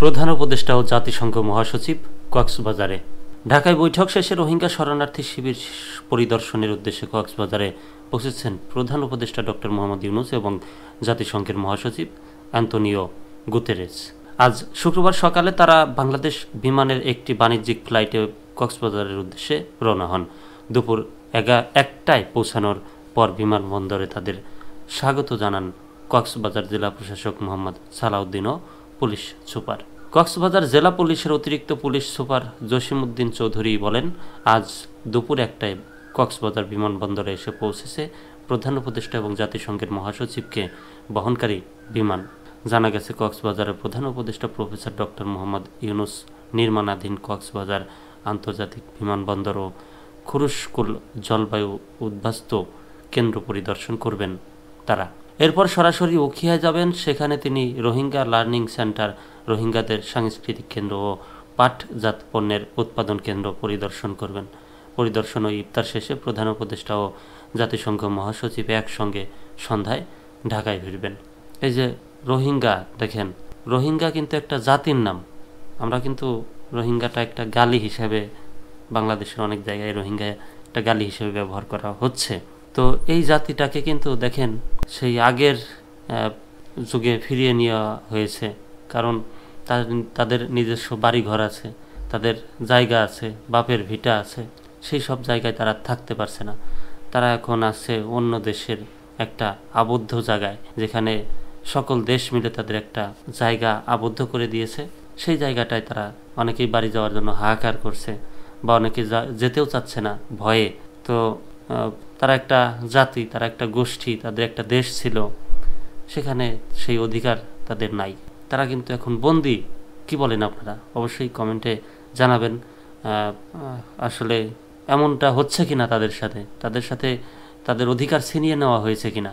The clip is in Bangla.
প্রধান উপদেষ্টা ও জাতিসংঘ মহাসচিব কক্সবাজারে। ঢাকায় বৈঠক শেষে রোহিঙ্গা শরণার্থী শিবির পরিদর্শনের উদ্দেশ্যে কক্সবাজারে পৌঁছেছেন প্রধান উপদেষ্টা ডক্টর মোহাম্মদ ইউনূস এবং জাতিসংঘের মহাসচিব অ্যান্তোনিও গুতেরেস। আজ শুক্রবার সকালে তারা বাংলাদেশ বিমানের একটি বাণিজ্যিক ফ্লাইটে কক্সবাজারের উদ্দেশ্যে রওনা হন। দুপুর 1টায় পৌঁছানোর পর বিমানবন্দরে তাদের স্বাগত জানান কক্সবাজার জেলা প্রশাসক মোহাম্মদ সালাউদ্দিন ও পুলিশ সুপার। কক্সবাজার জেলা পুলিশের অতিরিক্ত পুলিশ সুপার জসিমউদ্দিন চৌধুরী বলেন, আজ দুপুর 1টায় কক্সবাজার বিমানবন্দরে এসে পৌঁছেছে প্রধান উপদেষ্টা এবং জাতিসংঘের মহাসচিবকে বহনকারী বিমান। জানা গেছে, কক্সবাজারের প্রধান উপদেষ্টা প্রফেসর ডক্টর মোহাম্মদ ইউনূস নির্মাণাধীন কক্সবাজার আন্তর্জাতিক বিমানবন্দর ও খুরুশকুল জলবায়ু উদ্বাস্তু কেন্দ্র পরিদর্শন করবেন তারা। এরপর সরাসরি উখিয়ায় যাবেন। সেখানে তিনি রোহিঙ্গা লার্নিং সেন্টার, রোহিঙ্গাদের সাংস্কৃতিক কেন্দ্র ও পাটজাত পণ্যের উৎপাদন কেন্দ্র পরিদর্শন করবেন। পরিদর্শন ও ইফতার শেষে প্রধান উপদেষ্টা ও জাতিসংঘ মহাসচিব একসঙ্গে সন্ধ্যায় ঢাকায় ফিরবেন। এই যে রোহিঙ্গা, দেখেন রোহিঙ্গা কিন্তু একটা জাতির নাম। আমরা কিন্তু রোহিঙ্গাটা একটা গালি হিসেবে বাংলাদেশের অনেক জায়গায় রোহিঙ্গা একটা গালি হিসেবে ব্যবহার করা হচ্ছে। তো এই জাতিটাকে কিন্তু দেখেন সেই আগের যুগে ফিরিয়ে নেওয়া হয়েছে, কারণ তাদের নিজস্ব বাড়িঘর আছে, তাদের জায়গা আছে, বাপের ভিটা আছে, সেই সব জায়গায় তারা থাকতে পারছে না। তারা এখন আছে অন্য দেশের একটা আবদ্ধ জায়গায়, যেখানে সকল দেশ মিলে তাদের একটা জায়গা আবদ্ধ করে দিয়েছে। সেই জায়গাটায় তারা অনেকেই বাড়ি যাওয়ার জন্য হাহাকার করছে, বা অনেকে যেতেও চাচ্ছে না ভয়ে। তো তারা একটা জাতি, তারা একটা গোষ্ঠী, তাদের একটা দেশ ছিল, সেখানে সেই অধিকার তাদের নাই। তারা কিন্তু এখন বন্দী। কি বলেন আপনারা? অবশ্যই কমেন্টে জানাবেন। আসলে এমনটা হচ্ছে কিনা তাদের সাথে তাদের অধিকার ছিনিয়ে নেওয়া হয়েছে কিনা।